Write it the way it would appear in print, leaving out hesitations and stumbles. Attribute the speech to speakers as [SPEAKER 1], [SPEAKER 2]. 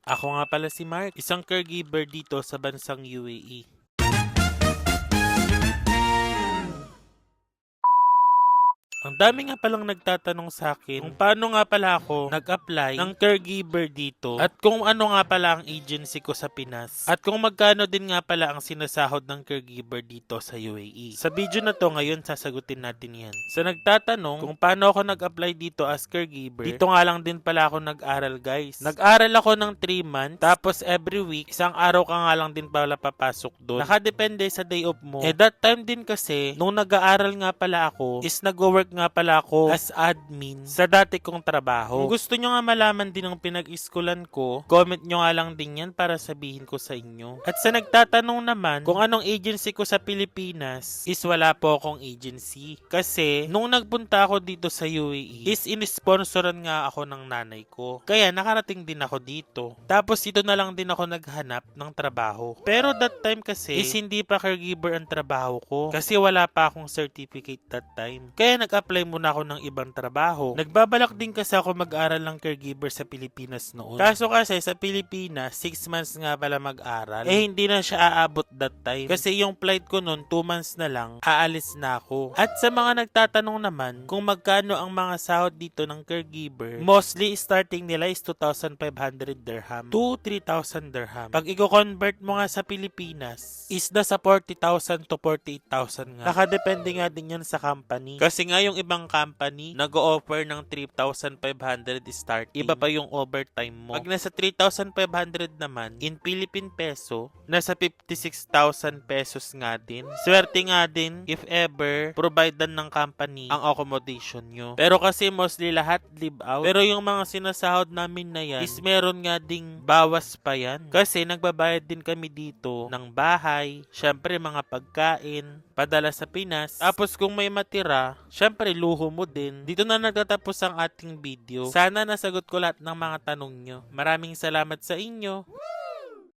[SPEAKER 1] Ako nga pala si Mark, isang caregiver dito sa bansang UAE. Ang dami nga palang nagtatanong sa akin kung paano nga pala ako nag-apply ng caregiver dito at kung ano nga pala ang agency ko sa Pinas at kung magkano din nga pala ang sinasahod ng caregiver dito sa UAE. Sa video na to ngayon sasagutin natin yan. Sa nagtatanong kung paano ako nag-apply dito as caregiver, dito nga lang din pala ako nag-aral guys. Nag-aral ako ng 3 months tapos every week, isang araw ka nga lang din pala papasok doon. Nakadepende sa day off mo. That time din kasi, nung nag-aaral nga pala ako, is nag-work nga pala ako as admin sa dati kong trabaho. Kung gusto nyo nga malaman din ang pinag-iskulan ko, comment nyo nga lang din yan para sabihin ko sa inyo. At sa nagtatanong naman kung anong agency ko sa Pilipinas, is wala po akong agency. Kasi nung nagpunta ako dito sa UAE, is in-sponsoran nga ako ng nanay ko. Kaya nakarating din ako dito. Tapos dito na lang din ako naghanap ng trabaho. Pero that time kasi is hindi pa caregiver ang trabaho ko. Kasi wala pa akong certificate that time. Kaya nag-apply muna ako ng ibang trabaho. Nagbabalak din kasi ako mag-aral ng caregiver sa Pilipinas noon. Kaso kasi sa Pilipinas, 6 months nga pala mag-aral. Hindi na siya aabot that time. Kasi yung flight ko noon, 2 months na lang, aalis na ako. At sa mga nagtatanong naman kung magkano ang mga sahod dito ng caregiver, mostly starting nila is 2,500 dirham to 3,000 dirham. Pag i-convert mo nga sa Pilipinas, is nasa 40,000 to 48,000 nga. Nakadepende nga din yan sa company. Kasi nga yung ibang company, nag-o-offer ng 3,500 start. Iba pa yung overtime mo. Pag nasa 3,500 naman, in Philippine peso, nasa 56,000 pesos nga din. Swerte nga din, if ever, providean ng company ang accommodation nyo. Pero kasi mostly lahat live out. Pero yung mga sinasahod namin na yan, is meron nga ding bawas pa yan. Kasi nagbabayad din kami dito ng bahay, syempre mga pagkain, padala sa Pinas. Tapos kung may matira, syempre luho mo din. Dito na nagtatapos ang ating video. Sana nasagot ko lahat ng mga tanong nyo. Maraming salamat sa inyo.